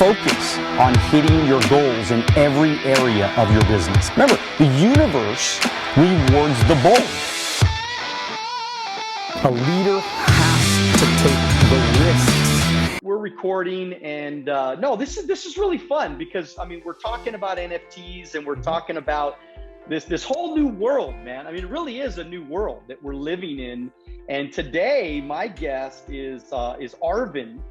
focus on hitting your goals in every area of your business. Remember, the universe rewards the bold. A leader has to take the risks. We're recording, and no, this is really fun because I mean we're talking about NFTs and we're talking about this whole new world, man. I mean, it really is a new world that we're living in. And today, my guest is Arvin.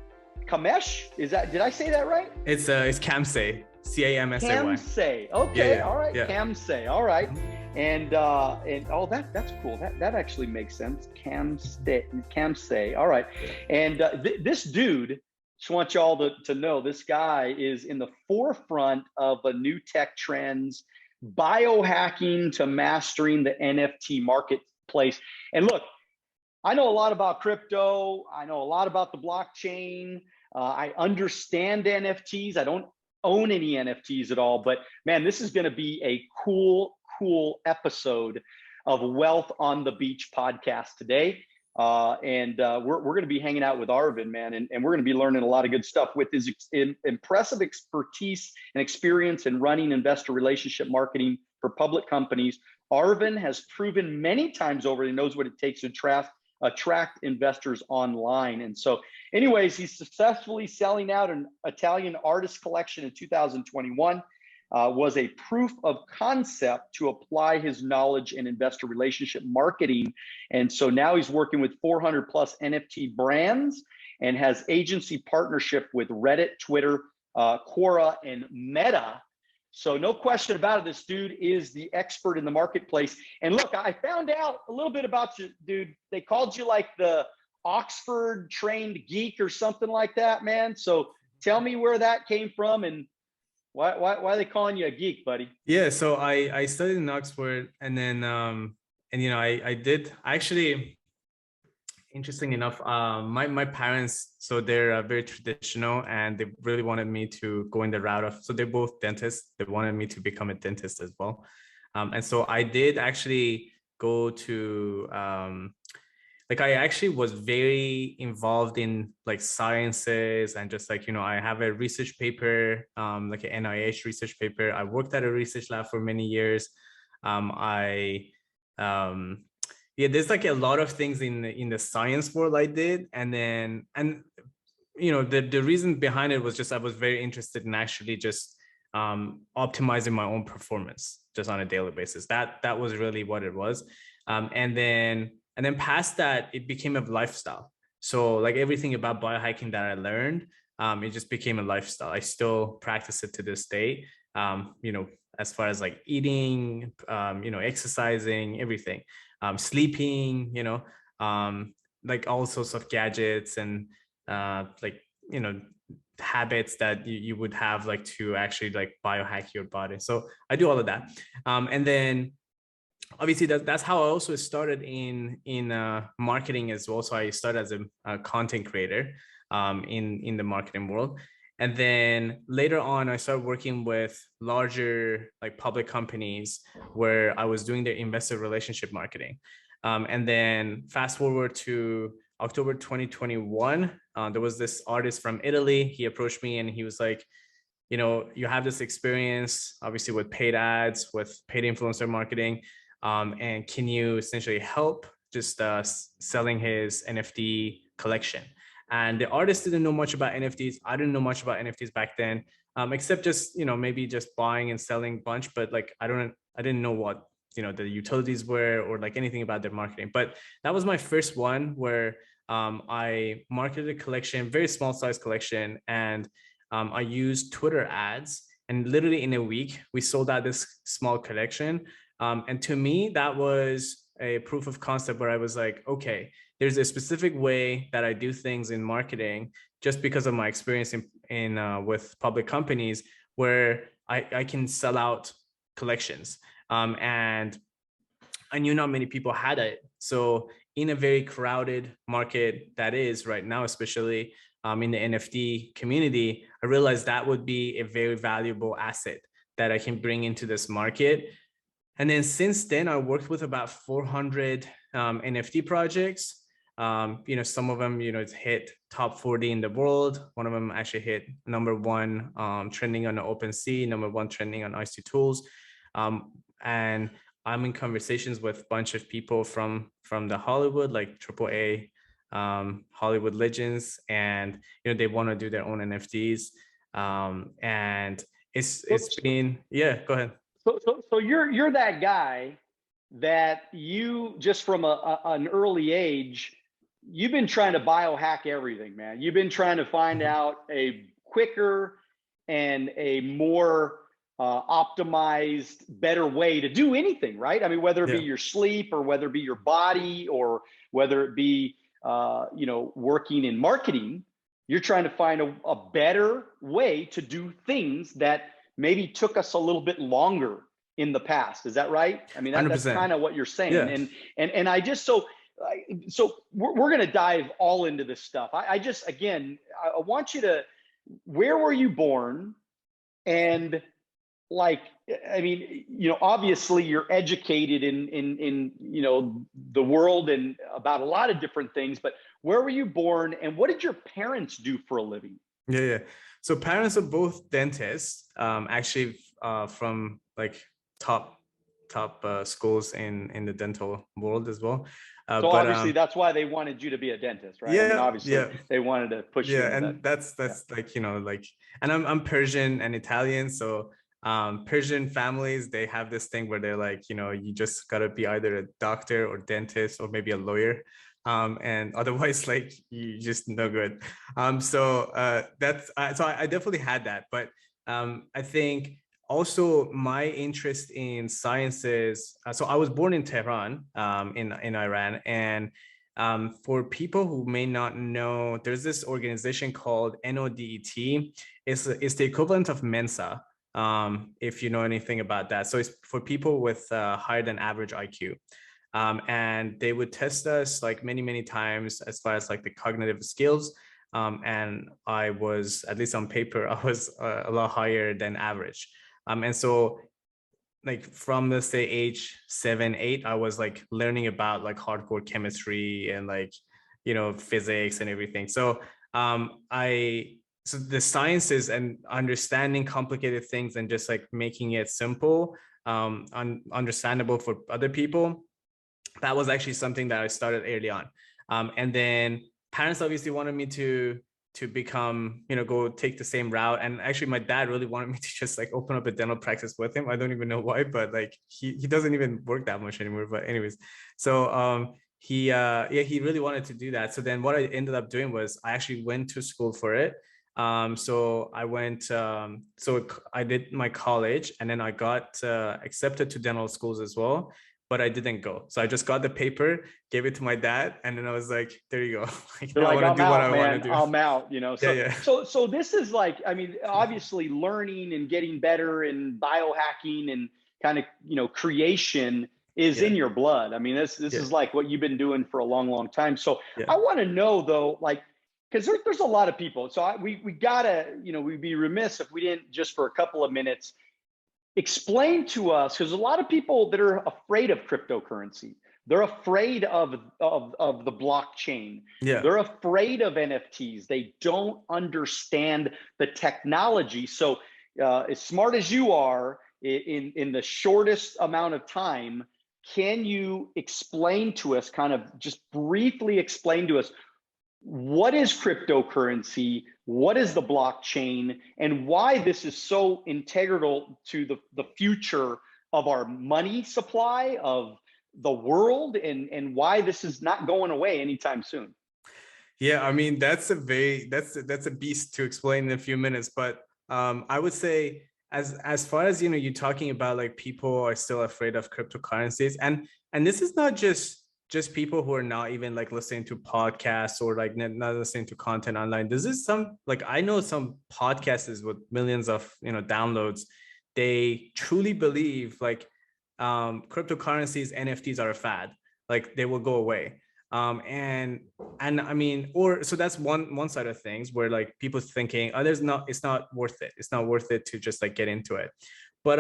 Khamseh, did I say that right? It's Khamseh, Khamseh. Khamseh. Okay, yeah, all right, yeah. Khamseh. All right, and oh, that's cool. That actually makes sense. Khamseh. All right, and this dude. Just want y'all to know this guy is in the forefront of a new tech trends, biohacking to mastering the NFT marketplace. And look, I know a lot about crypto. I know a lot about the blockchain. I understand NFTs. I don't own any NFTs at all, but man, this is going to be a cool episode of Wealth on the Beach podcast today. We're going to be hanging out with Arvin, man, and we're going to be learning a lot of good stuff with his impressive expertise and experience in running investor relationship marketing for public companies. Arvin has proven many times over he knows what it takes to attract investors online. And so anyways, he's successfully selling out an Italian artist collection in 2021. Was a proof of concept to apply his knowledge in investor relationship marketing. And so now he's working with 400 plus NFT brands and has agency partnership with Reddit, Twitter, Quora, and Meta. So no question about it, this dude is the expert in the marketplace. And look, I found out a little bit about you, dude. They called you like the Oxford trained geek or something like that, man. So tell me where that came from and why are they calling you a geek, buddy? Yeah, so I studied in Oxford, and then I did actually. Interesting enough, my parents, so they're very traditional, and they really wanted me to go in the route of. So they're both dentists. They wanted me to become a dentist as well, and so I did actually go to. I actually was very involved in like sciences and just like, I have a research paper, like an NIH research paper. I worked at a research lab for many years. There's like a lot of things in the science world I did. The reason behind it was just, I was very interested in actually just optimizing my own performance just on a daily basis. That was really what it was. And then past that, it became a lifestyle. So like everything about biohacking that I learned, it just became a lifestyle. I still practice it to this day, as far as like eating, exercising, everything, sleeping, like all sorts of gadgets and habits that you would have like to actually like biohack your body. So I do all of that. And then obviously that's how I also started in marketing as well. So I started as a content creator in the marketing world. And then later on, I started working with larger like public companies where I was doing their investor relationship marketing. And then fast forward to October 2021, there was this artist from Italy. He approached me and he was like, you have this experience, obviously with paid ads, with paid influencer marketing. And can you essentially help just selling his NFT collection? And the artist didn't know much about NFTs. I didn't know much about NFTs back then, except just, maybe just buying and selling a bunch. But like, I didn't know what, the utilities were or like anything about their marketing. But that was my first one where I marketed a collection, very small size collection. And I used Twitter ads. And literally in a week, we sold out this small collection. And to me, that was a proof of concept where I was like, okay, there's a specific way that I do things in marketing just because of my experience in with public companies where I can sell out collections. And I knew not many people had it. So in a very crowded market that is right now, especially in the NFT community, I realized that would be a very valuable asset that I can bring into this market. And then since then, I worked with about 400 NFT projects. Some of them, it's hit top 40 in the world. One of them actually hit #1 trending on the OpenSea, #1 trending on IC Tools. And I'm in conversations with a bunch of people from the Hollywood, like AAA Hollywood legends, and they want to do their own NFTs. And it's been, yeah, go ahead. So you're that guy that you just from an early age, you've been trying to biohack everything, man. You've been trying to find out a quicker and a more optimized, better way to do anything, right? I mean, whether it be your sleep or whether it be your body or whether it be, working in marketing, you're trying to find a better way to do things that maybe took us a little bit longer in the past. Is that right? I mean, that's kind of what you're saying. Yeah. And I just, so we're going to dive all into this stuff. I want you to, where were you born? And obviously you're educated in the world and about a lot of different things, but where were you born and what did your parents do for a living? Yeah. So parents are both dentists, actually from top schools in the dental world as well. So obviously that's why they wanted you to be a dentist, right? Yeah, obviously they wanted to push you. Yeah, and that's and I'm Persian and Italian, so Persian families, they have this thing where they're like, you just gotta be either a doctor or dentist or maybe a lawyer, and otherwise you just no good. So I definitely had that, but I think also my interest in sciences. So I was born in Tehran, in Iran, and for people who may not know, there's this organization called NODET. It's the equivalent of Mensa, if you know anything about that. So it's for people with higher than average IQ. And they would test us many times as far as the cognitive skills. And I was, at least on paper, I was a lot higher than average. And so from let's say age 7, 8, I was learning about hardcore chemistry and physics and everything. So so the sciences and understanding complicated things and just making it simple, understandable for other people, that was actually something that I started early on. And then parents obviously wanted me to become, go take the same route. And actually my dad really wanted me to just open up a dental practice with him. I don't even know why, but he doesn't even work that much anymore. But anyways, so he really wanted to do that. So then what I ended up doing was I actually went to school for it. So I went, so I did my college, and then I got accepted to dental schools as well, but I didn't go. So I just got the paper, gave it to my dad, and then I was like, there you go. I want to do what I want to do. I'm out, So this is obviously learning and getting better and biohacking and kind of, creation is in your blood. I mean, this is what you've been doing for a long time. So I want to know though, because there's a lot of people. So we gotta, we'd be remiss if we didn't, just for a couple of minutes, explain to us, because a lot of people that are afraid of cryptocurrency, they're afraid of the blockchain. They're afraid of NFTs. They don't understand the technology. So as smart as you are, in the shortest amount of time, can you explain to us, kind of just briefly explain to us, what is cryptocurrency, what is the blockchain, and why this is so integral to the future of our money supply, of the world, and why this is not going away anytime soon? Yeah, I mean, that's a beast to explain in a few minutes, but I would say as far as you're talking about people are still afraid of cryptocurrencies, and this is not just people who are not even listening to podcasts or not listening to content online. This is some I know some podcasters with millions of downloads. They truly believe cryptocurrencies, NFTs are a fad. They will go away. And I mean, so that's one side of things where people thinking, oh, it's not worth it. It's not worth it to just get into it. But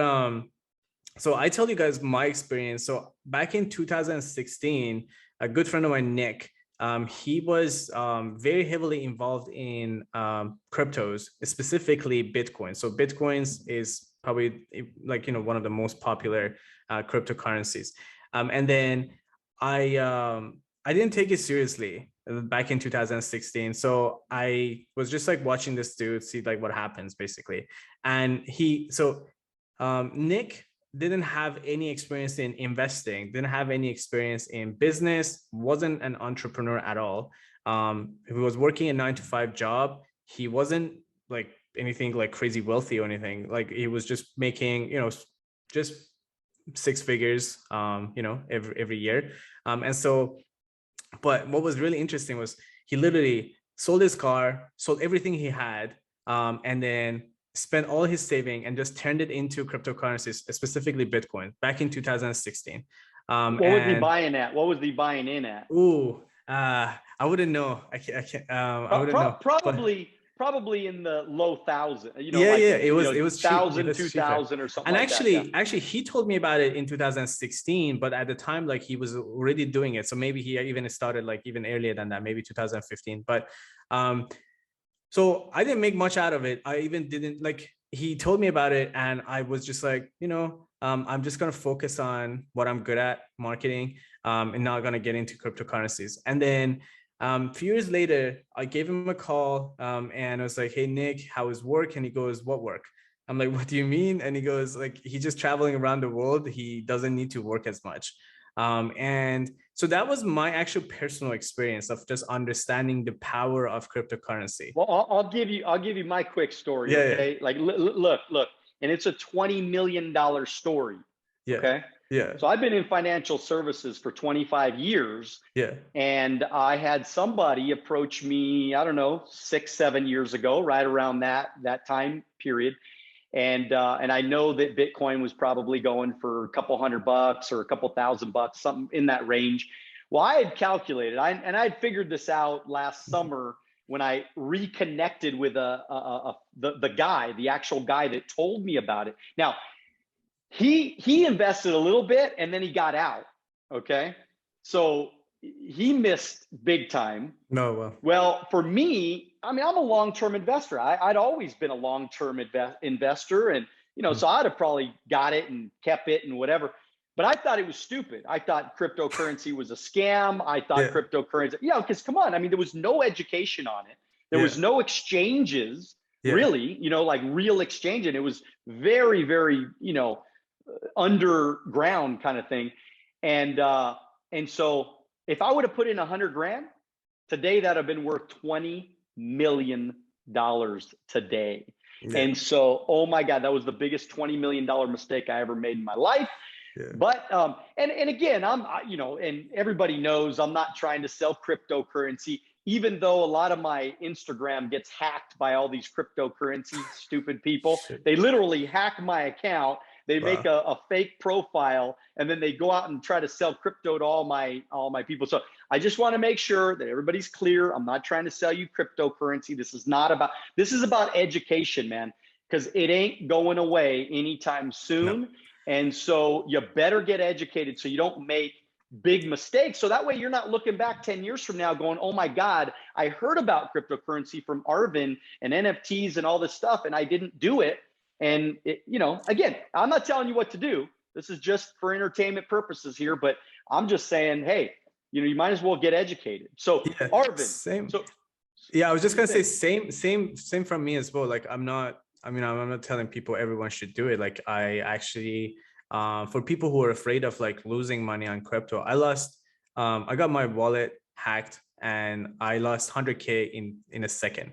so I tell you guys my experience. So back in 2016, a good friend of mine, Nick, he was very heavily involved in cryptos, specifically Bitcoin. So Bitcoins is probably like, one of the most popular cryptocurrencies. And then I didn't take it seriously back in 2016. So I was just like watching this dude see like what happens basically. And Nick didn't have any experience in investing, didn't have any experience in business, wasn't an entrepreneur at all. He was working a 9-to-5 job. He wasn't like anything like crazy wealthy or anything. Like he was just making, just 6 figures, every year. But what was really interesting was he literally sold his car, sold everything he had, and then spent all his saving and just turned it into cryptocurrencies, specifically Bitcoin, back in 2016. What was he buying at? What was he buying in at? I wouldn't know. I can't. I wouldn't know. Probably in the low thousand. It was cheap. 1,000, 2,000 or something. And actually, he told me about it in 2016. But at the time, like he was already doing it. So maybe he even started like even earlier than that, maybe 2015. But so I didn't make much out of it. I even didn't like, he told me about it and I was just like, I'm just going to focus on what I'm good at, marketing, and not going to get into cryptocurrencies. And then a few years later, I gave him a call and I was like, hey, Nick, how is work? And he goes, what work? I'm like, what do you mean? And he goes, like, he's just traveling around the world. He doesn't need to work as much. And so that was my actual personal experience of just understanding the power of cryptocurrency. Well, I'll give you my quick story. Okay. Like, look, and it's a $20 million story. Yeah. Okay. Yeah. So I've been in financial services for 25 years. Yeah. And I had somebody approach me, I don't know, 6-7 years ago, right around that time period. And I know that Bitcoin was probably going for a couple $100 or a couple $1,000, something in that range. Well, I had calculated, I had figured this out last summer when I reconnected with the actual guy that told me about it. Now, he invested a little bit and then he got out. Okay, so he missed big time. No, well, for me, I mean, I'm a long-term investor. I'd always been a long-term investor, and so I'd have probably got it and kept it and whatever. But I thought it was stupid. I thought cryptocurrency was a scam. I thought cryptocurrency, because come on, I mean, there was no education on it. There was no exchanges, really, like real exchange, and it was very, very, underground kind of thing. And so if I would have put in 100 grand today, that'd have been worth $20 million today. Yeah. And so, oh my God, that was the biggest $20 million mistake I ever made in my life. Yeah. But, and again, and everybody knows I'm not trying to sell cryptocurrency, even though a lot of my Instagram gets hacked by all these cryptocurrency stupid people. They literally hack my account. They make a fake profile and then they go out and try to sell crypto to all my people. So I just want to make sure that everybody's clear. I'm not trying to sell you cryptocurrency. This is about education, man, because it ain't going away anytime soon. No. And so you better get educated so you don't make big mistakes. So that way you're not looking back 10 years from now going, oh my God, I heard about cryptocurrency from Arvin and NFTs and all this stuff, and I didn't do it. And, again, I'm not telling you what to do. This is just for entertainment purposes here, but I'm just saying, hey, you might as well get educated. So Arvin, same. I was just going to say same from me as well. Like, I'm not telling people everyone should do it. Like I actually, for people who are afraid of like losing money on crypto, I got my wallet hacked and I lost 100K in a second.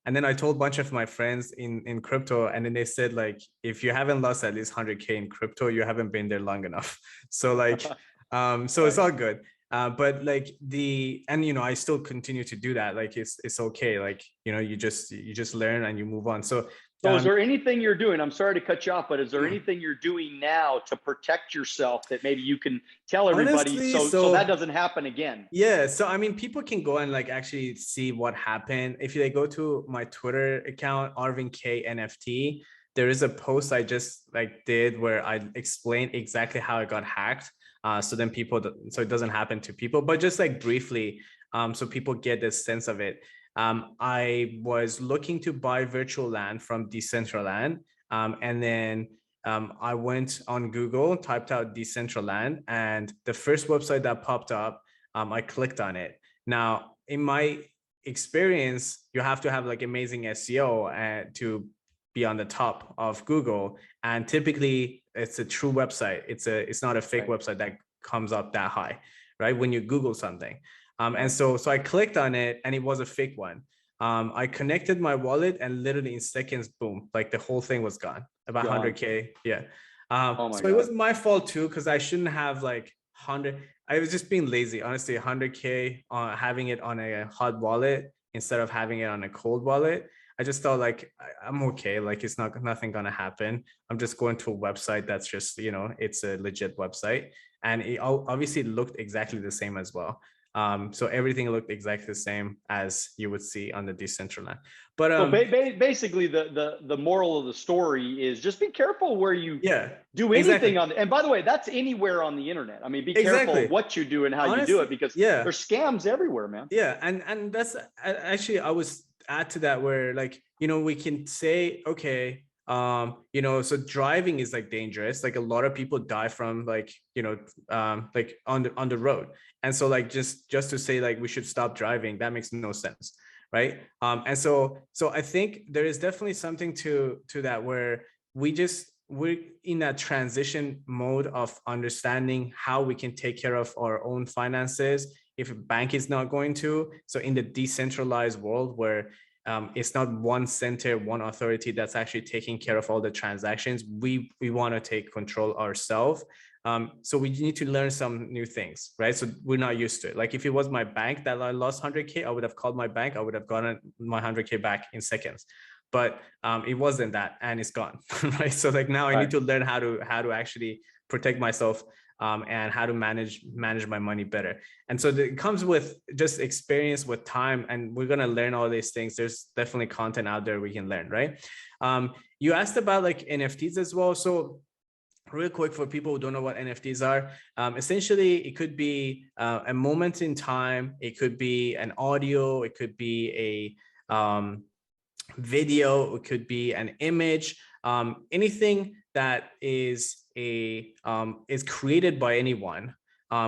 And then I told a bunch of my friends in crypto, and then they said, like, if you haven't lost at least 100K in crypto, you haven't been there long enough. So like, so it's all good. But like I still continue to do that. Like it's okay. Like, you just learn and you move on. So is there anything you're doing? I'm sorry to cut you off, but is there anything you're doing now to protect yourself that maybe you can tell everybody? Honestly, so that doesn't happen again? Yeah. So, I mean, people can go and like actually see what happened. If they go to my Twitter account, Arvin K NFT, there is a post I just like did where I explained exactly how I got hacked. So then so it doesn't happen to people. But just like briefly, so people get this sense of it. I was looking to buy virtual land from Decentraland, and then I went on Google, typed out Decentraland, and the first website that popped up, I clicked on it. Now, in my experience, you have to have like amazing SEO to be on the top of Google. And typically it's a true website. It's not a fake website that comes up that high, right? When you Google something. And so I clicked on it and it was a fake one. I connected my wallet and literally in seconds, boom, like the whole thing was gone, about 100K. Yeah. So it was my fault too, because I shouldn't have like 100. I was just being lazy, honestly. 100K having it on a hot wallet instead of having it on a cold wallet. I just thought like I'm okay, like it's nothing gonna happen. I'm just going to a website that's just, it's a legit website, and it obviously looked exactly the same as well. So everything looked exactly the same as you would see on the Decentraland. But so basically, the moral of the story is just be careful where you do anything on. And by the way, that's anywhere on the internet. I mean, be careful what you do and how you do it, because there's scams everywhere, man. Yeah, and that's actually I was add to that where like we can say okay. So driving is like dangerous. Like a lot of people die from like like on the road, and so like just to say like we should stop driving, that makes no sense, right? And so I think there is definitely something to that where we're in that transition mode of understanding how we can take care of our own finances if a bank is not going to. So in the decentralized world where it's not one center, one authority that's actually taking care of all the transactions, we want to take control ourselves. So we need to learn some new things, right? So we're not used to it. Like if it was my bank that I lost 100K, I would have called my bank. I would have gotten my 100K back in seconds. But it wasn't that, and it's gone, right? So like now I need to learn how to actually protect myself and how to manage my money better. And so it comes with just experience with time, and we're going to learn all these things. There's definitely content out there we can learn, right? You asked about like NFTs as well. So real quick, for people who don't know what NFTs are, essentially it could be a moment in time, it could be an audio, it could be a video, it could be an image, anything that is created by anyone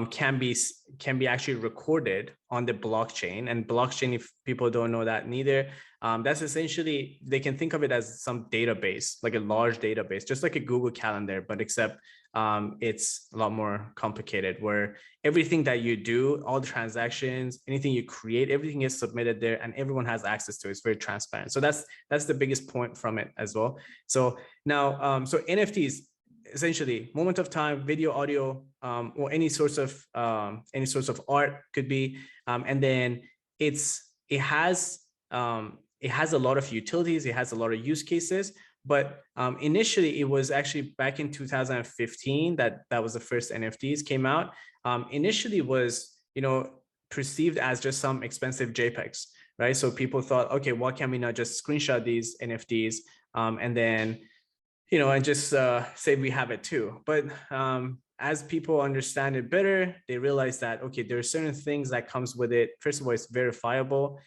can be actually recorded on the blockchain. And blockchain, if people don't know that neither, that's essentially, they can think of it as some database, like a large database, just like a Google Calendar, but except it's a lot more complicated, where everything that you do, all the transactions, anything you create, everything is submitted there and everyone has access to it. It's very transparent. So that's the biggest point from it as well. So now, so NFTs, essentially moment of time, video, audio, or any sorts of art could be, and then it has a lot of utilities, it has a lot of use cases. But initially, it was actually back in 2015 that was the first NFTs came out. Initially was perceived as just some expensive JPEGs, right? So people thought, okay, why can't we not just screenshot these NFTs and then and just say we have it too? But as people understand it better, they realize that okay, there are certain things that comes with it. First of all, it's verifiable,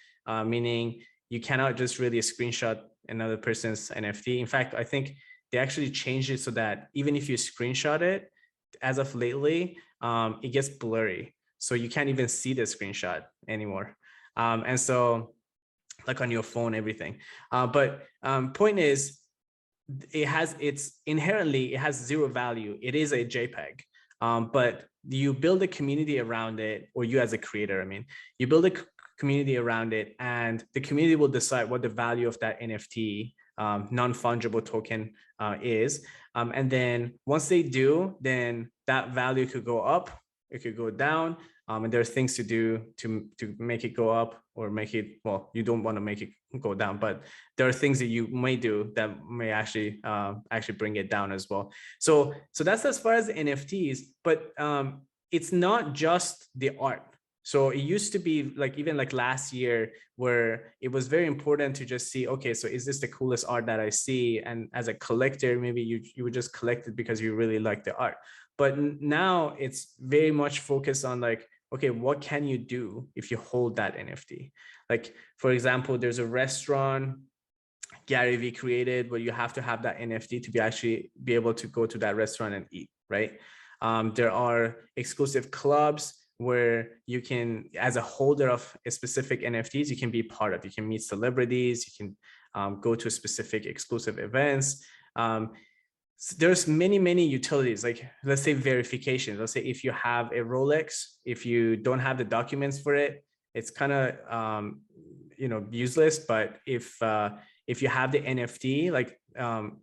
meaning you cannot just really screenshot another person's NFT. In fact, I think they actually changed it so that even if you screenshot it, as of lately, it gets blurry. So you can't even see the screenshot anymore. And so like on your phone, everything. But point is, it has zero value. It is a JPEG. But you build a community around it, or you as a creator, you build a community around it, and the community will decide what the value of that NFT, non-fungible token, is. And then once they do, then that value could go up, it could go down. And there's things to do to make it go up or make it, well, you don't want to make it go down, but there are things that you may do that may actually bring it down as well. So that's as far as NFTs, but it's not just the art. So it used to be like, even like last year, where it was very important to just see, okay, so is this the coolest art that I see? And as a collector, maybe you would just collect it because you really like the art. But now it's very much focused on like, okay, what can you do if you hold that NFT? Like, for example, there's a restaurant Gary Vee created where you have to have that NFT to be able to go to that restaurant and eat, right? There are exclusive clubs where you can, as a holder of a specific NFTs, you can be part of. You can meet celebrities, you can go to specific exclusive events. So there's many utilities, like let's say verification. Let's say if you have a Rolex, if you don't have the documents for it, it's kind of useless. But if you have the NFT, like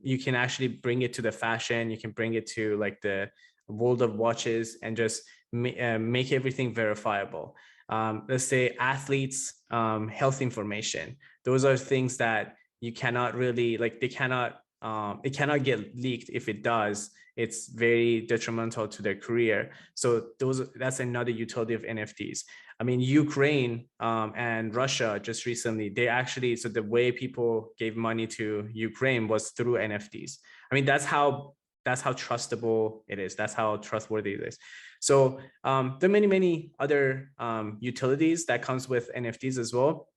you can actually bring it to the fashion, you can bring it to like the world of watches and just make everything verifiable. Let's say athletes, health information. Those are things that you cannot really, like, it cannot get leaked. If it does, it's very detrimental to their career. So that's another utility of NFTs. I mean, Ukraine and Russia just recently, so the way people gave money to Ukraine was through NFTs. I mean, that's how trustable it is. That's how trustworthy it is. So there are many other utilities that comes with NFTs as well.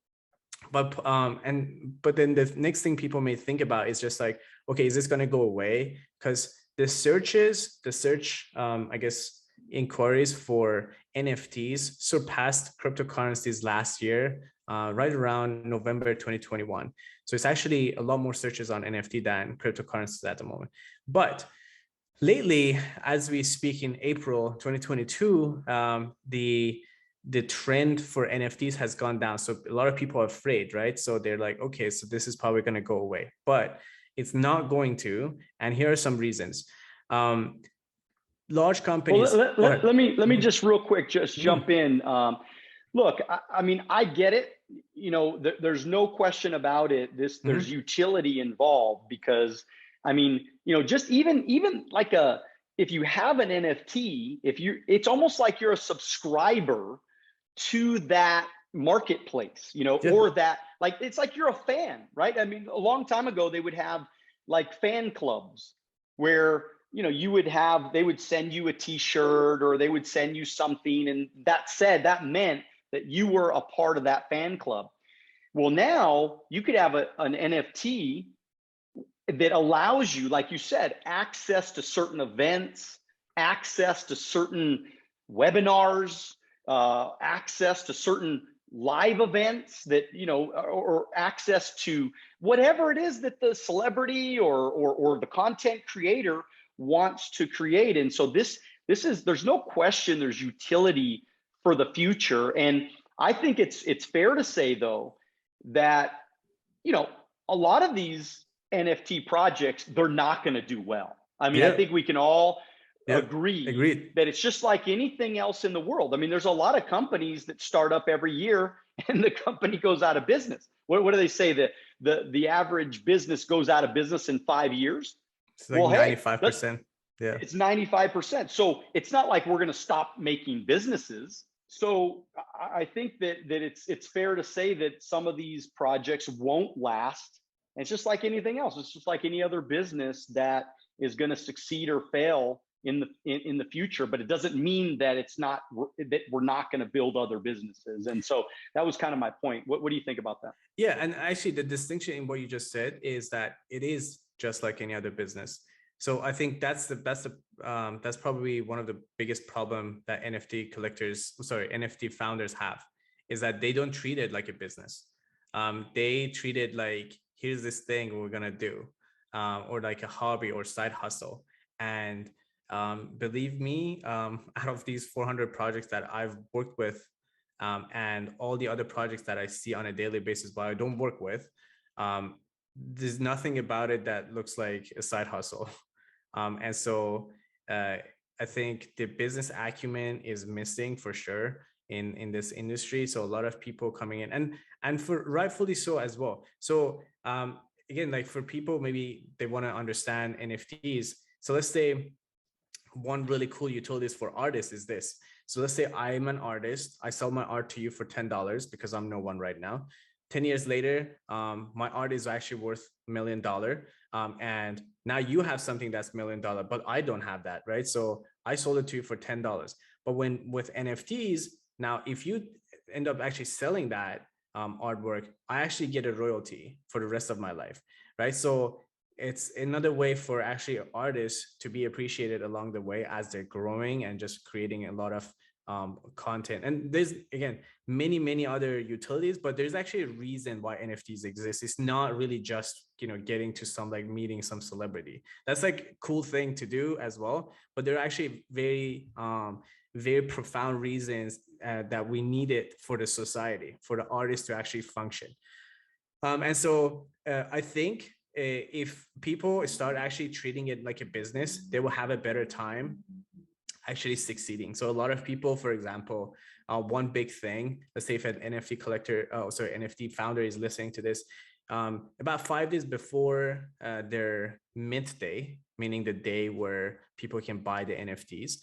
But then the next thing people may think about is just like, okay, is this going to go away? Because the search I guess inquiries for NFTs surpassed cryptocurrencies last year, right around November 2021. So it's actually a lot more searches on NFT than cryptocurrencies at the moment. But lately, as we speak in April 2022, the trend for NFTs has gone down. So a lot of people are afraid, right? So they're like, okay, so this is probably going to go away, but it's not going to. And here are some reasons. Large companies. Well, let me just real quick just jump in. Look, I mean, I get it. There's no question about it. There's utility involved because, I mean, just even like if you have an NFT, it's almost like you're a subscriber to that marketplace, or that, like, it's like you're a fan, right? I mean, a long time ago, they would have like fan clubs where, they would send you a t-shirt or they would send you something. And that meant that you were a part of that fan club. Well, now you could have an NFT that allows you, like you said, access to certain events, access to certain webinars, access to certain live events that, or access to whatever it is that the celebrity or the content creator wants to create. And so there's no question there's utility for the future. And I think it's fair to say, though, that, a lot of these NFT projects, they're not going to do well. I mean, I think we can all agree that it's just like anything else in the world. I mean, there's a lot of companies that start up every year and the company goes out of business. What do they say? That the average business goes out of business in 5 years? It's like 95%. Yeah. It's 95%. So it's not like we're going to stop making businesses. So I think that it's fair to say that some of these projects won't last. And it's just like anything else. It's just like any other business that is going to succeed or fail in the future. But it doesn't mean that that we're not going to build other businesses. And so that was kind of my point. What do you think about that? Yeah, and actually the distinction in what you just said is that it is just like any other business. So I think that's probably one of the biggest problem that NFT founders have, is that they don't treat it like a business. They treat it like, here's this thing we're gonna do, or like a hobby or side hustle. And believe me, out of these 400 projects that I've worked with, and all the other projects that I see on a daily basis, but I don't work with, there's nothing about it that looks like a side hustle. And so I think the business acumen is missing for sure in this industry. So a lot of people coming in, and for rightfully so as well. So again, like for people, maybe they want to understand NFTs. So let's say one really cool utility for artists is this. So let's say I'm an artist, I sell my art to you for $10 because I'm no one right now. 10 years later, my art is actually worth $1 million. And now you have something that's $1 million, but I don't have that, right? So I sold it to you for $10. But when with NFTs, now if you end up actually selling that artwork, I actually get a royalty for the rest of my life, right? So it's another way for actually artists to be appreciated along the way as they're growing and just creating a lot of content. And there's, again, many other utilities, but there's actually a reason why NFTs exist. It's not really just, getting to some, like, meeting some celebrity. That's like a cool thing to do as well, but there are actually very profound reasons that we need it for the society, for the artists to actually function. And so I think if people start actually treating it like a business, they will have a better time actually succeeding. So a lot of people, for example, one big thing, let's say if an NFT founder is listening to this, about 5 days before their mint day, meaning the day where people can buy the NFTs,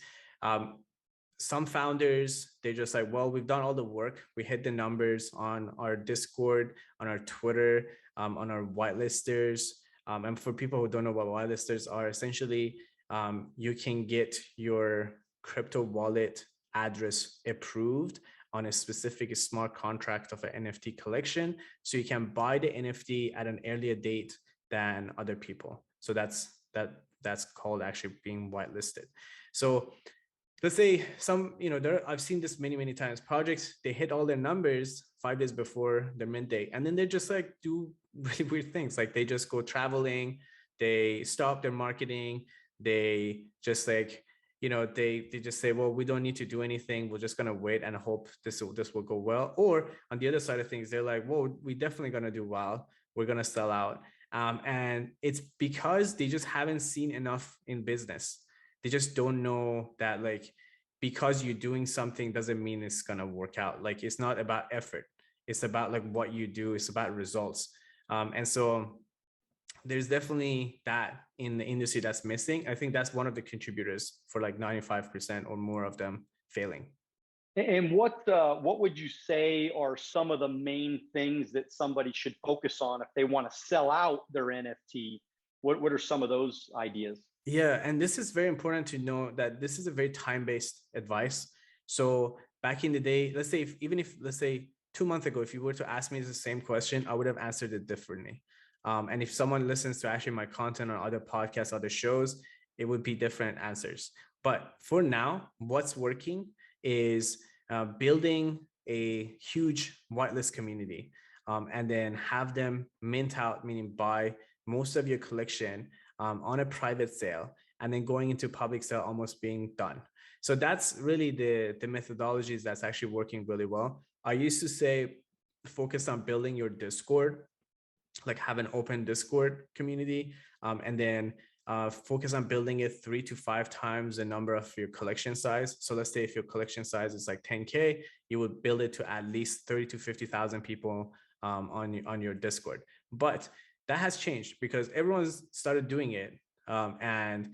some founders, they're just like, well, we've done all the work. We hit the numbers on our Discord, on our Twitter, on our whitelisters. And for people who don't know what whitelisters are, essentially, you can get your crypto wallet address approved on a specific smart contract of an NFT collection. So you can buy the NFT at an earlier date than other people. So that's called actually being whitelisted. So let's say I've seen this many times. Projects, they hit all their numbers 5 days before their mint day, and then they just like do really weird things. Like they just go traveling, they stop their marketing, they just like, they just say, well, we don't need to do anything. We're just gonna wait and hope this will go well. Or on the other side of things, they're like, well, we're definitely gonna do well. We're gonna sell out. And it's because they just haven't seen enough in business. They just don't know that, like, because you're doing something doesn't mean it's gonna work out. Like, it's not about effort. It's about like what you do. It's about results. And so there's definitely that in the industry that's missing. I think that's one of the contributors for like 95% or more of them failing. And what would you say are some of the main things that somebody should focus on if they want to sell out their NFT? What are some of those ideas? Yeah, and this is very important to know that this is a very time-based advice. So back in the day, let's say let's say 2 months ago, if you were to ask me the same question, I would have answered it differently. And if someone listens to actually my content on other podcasts, other shows, it would be different answers. But for now, what's working is building a huge whitelist community, and then have them mint out, meaning buy most of your collection on a private sale, and then going into public sale almost being done. So that's really the methodologies that's actually working really well. I used to say, focus on building your Discord, like have an open Discord community, and then focus on building it 3 to 5 times the number of your collection size. So let's say if your collection size is like 10K, you would build it to at least 30 to 50,000 people on your Discord. But that has changed because everyone's started doing it. And,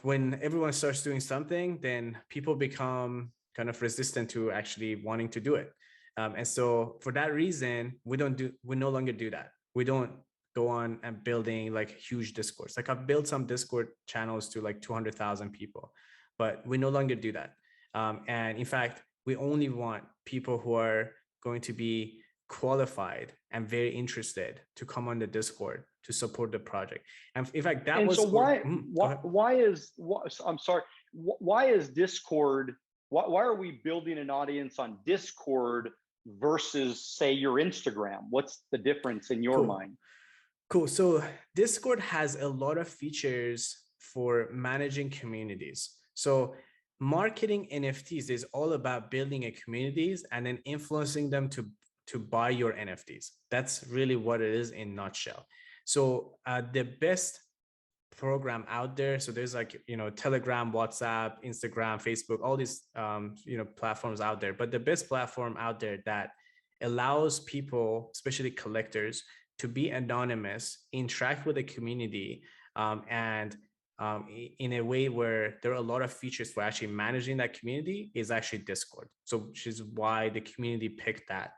when everyone starts doing something, then people become kind of resistant to actually wanting to do it. And so for that reason, we no longer do that. We don't go on and building like huge Discords. Like I've built some Discord channels to like 200,000 people, but we no longer do that. And in fact, we only want people who are going to be qualified and very interested to come on the Discord to support the project. And in fact, that was. So why is Discord? Why are we building an audience on Discord versus, say, your Instagram? What's the difference in your mind? Cool. So Discord has a lot of features for managing communities. So marketing NFTs is all about building a communities and then influencing them to buy your NFTs. That's really what it is in a nutshell. So the best program out there, so there's like, Telegram, WhatsApp, Instagram, Facebook, all these platforms out there, but the best platform out there that allows people, especially collectors, to be anonymous, interact with the community, and in a way where there are a lot of features for actually managing that community is actually Discord. So which is why the community picked that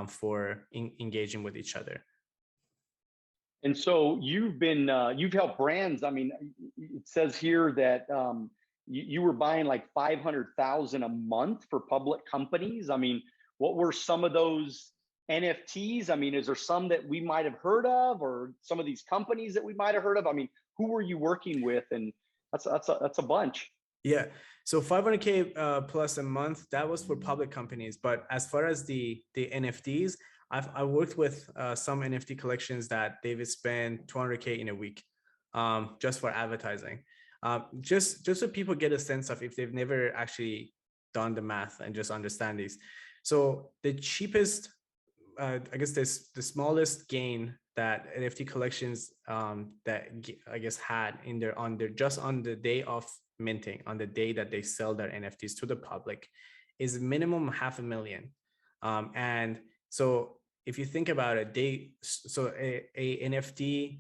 for engaging with each other. And so you've helped brands. I mean, it says here that you were buying like 500,000 a month for public companies. I mean, what were some of those NFTs? I mean, is there some that we might have heard of, or some of these companies that we might have heard of? I mean, who were you working with? And that's a bunch. Yeah. So 500K plus a month, that was for public companies. But as far as the NFTs, I worked with some NFT collections that they've spent 200K in a week just for advertising. Just so people get a sense of if they've never actually done the math and just understand these. So the cheapest, I guess the smallest gain that NFT collections that I guess had in their just on the day of minting, on the day that they sell their NFTs to the public, is minimum $500,000. And so if you think about it, a NFT,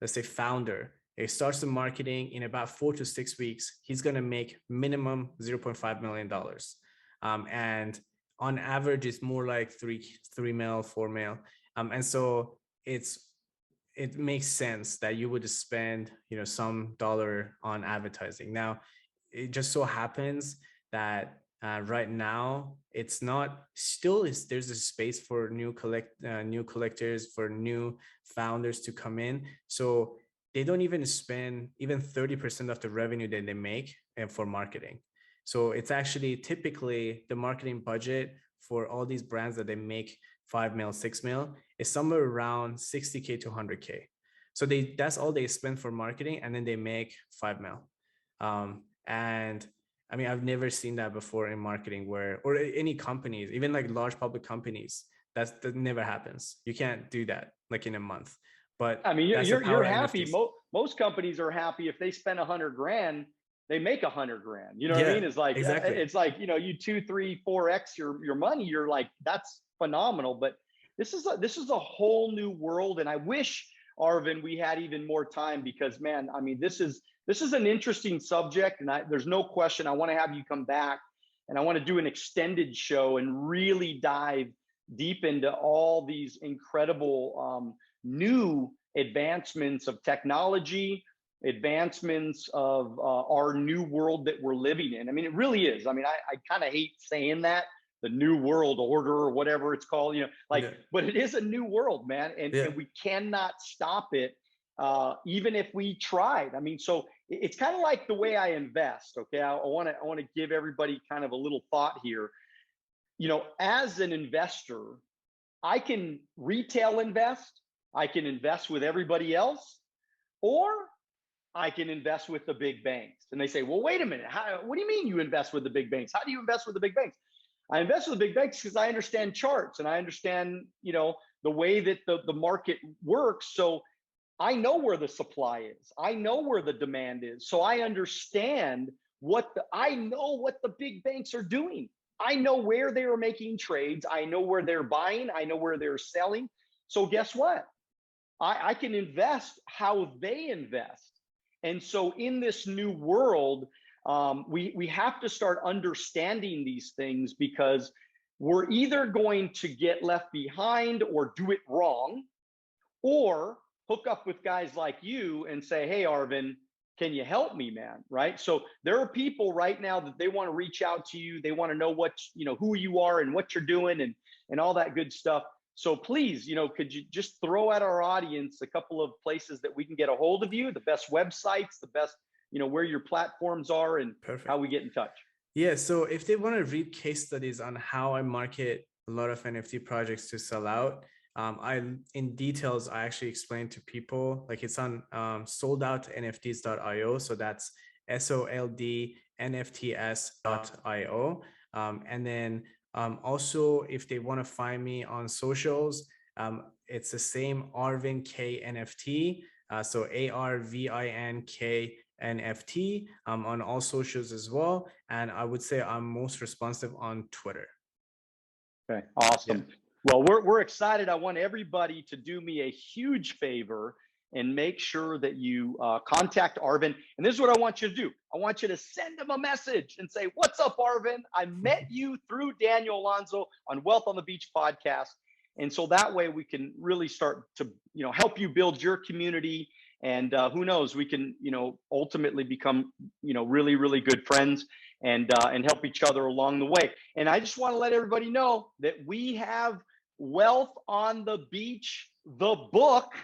let's say founder, he starts the marketing in about 4 to 6 weeks, he's going to make minimum $0.5 million. And on average, it's more like 3 mil, 4 mil. And so it makes sense that you would spend, some dollar on advertising. Now, it just so happens that right now it's not there's a space for new collectors, for new founders to come in. So they don't even spend even 30% of the revenue that they make for marketing. So it's actually typically the marketing budget for all these brands that they make 5 mil, 6 mil is somewhere around 60K to 100K. So that's all they spend for marketing, and then they make 5 mil. And I mean, I've never seen that before in marketing or any companies, even like large public companies, that never happens. You can't do that like in a month. But I mean, you're happy. Most companies are happy if they spend 100 grand, they make 100 grand. You know what I mean? It's like, exactly. It's like, you 2, 3, 4x your money. You're like, that's phenomenal. But this is a whole new world. And I wish, Arvin, we had even more time, because man, I mean, this is an interesting subject, and there's no question I want to have you come back, and I want to do an extended show and really dive deep into all these incredible new advancements of technology, advancements of our new world that we're living in. I mean, it really is. I mean, I kind of hate saying that, the new world order or whatever it's called, but it is a new world, man. And we cannot stop it, even if we tried. I mean, so it's kind of like the way I invest. Okay. I want to give everybody kind of a little thought here. As an investor, I can retail invest, I can invest with everybody else, or I can invest with the big banks. And they say, well, wait a minute. What do you mean you invest with the big banks? How do you invest with the big banks? I invest with the big banks because I understand charts, and I understand, the way that the market works. So I know where the supply is. I know where the demand is. So I understand I know what the big banks are doing. I know where they are making trades. I know where they're buying. I know where they're selling. So guess what? I can invest how they invest. And so in this new world, we have to start understanding these things, because we're either going to get left behind or do it wrong, or hook up with guys like you and say, hey, Arvin, can you help me, man? Right? So there are people right now that they want to reach out to you. They want to know who you are and what you're doing and all that good stuff. So please, could you just throw at our audience a couple of places that we can get a hold of you, the best websites, the best, where your platforms are, and Perfect. How we get in touch? Yeah. So if they want to read case studies on how I market a lot of NFT projects to sell out, in details, I actually explain to people, like it's on soldoutnfts.io. So that's soldnfts.io. And then also, if they want to find me on socials, it's the same Arvin K NFT. So ARVINK NFT on all socials as well. And I would say I'm most responsive on Twitter. Okay, awesome. Yeah. Well, we're excited. I want everybody to do me a huge favor and make sure that you contact Arvin. And this is what I want you to do. I want you to send him a message and say, "What's up, Arvin? I met you through Daniel Alonzo on Wealth on the Beach podcast." And so that way we can really start to, help you build your community. And who knows, we can, ultimately become, really, really good friends and help each other along the way. And I just want to let everybody know that we have Wealth on the Beach, the book,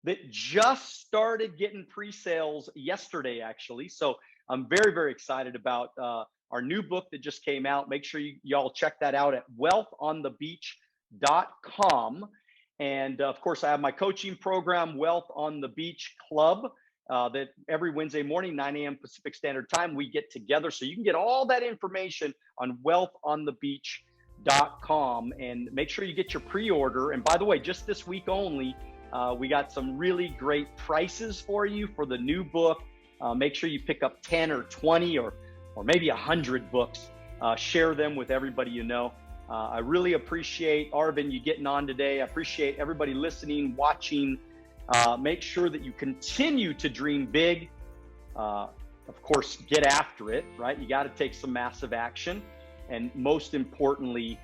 that just started getting pre-sales yesterday, actually. So I'm very, very excited about our new book that just came out. Make sure y'all check that out at wealthonthebeach.com. And of course, I have my coaching program, Wealth on the Beach Club, that every Wednesday morning, 9 a.m. Pacific Standard Time, we get together. So you can get all that information on wealthonthebeach.com, and make sure you get your pre-order. And by the way, just this week only, we got some really great prices for you for the new book. Make sure you pick up 10 or 20 or maybe 100 books. Share them with everybody you know. I really appreciate, Arvin, you getting on today. I appreciate everybody listening, watching. Make sure that you continue to dream big. Of course, get after it, right? You got to take some massive action. And most importantly,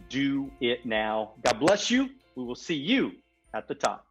do it now. God bless you. We will see you at the top.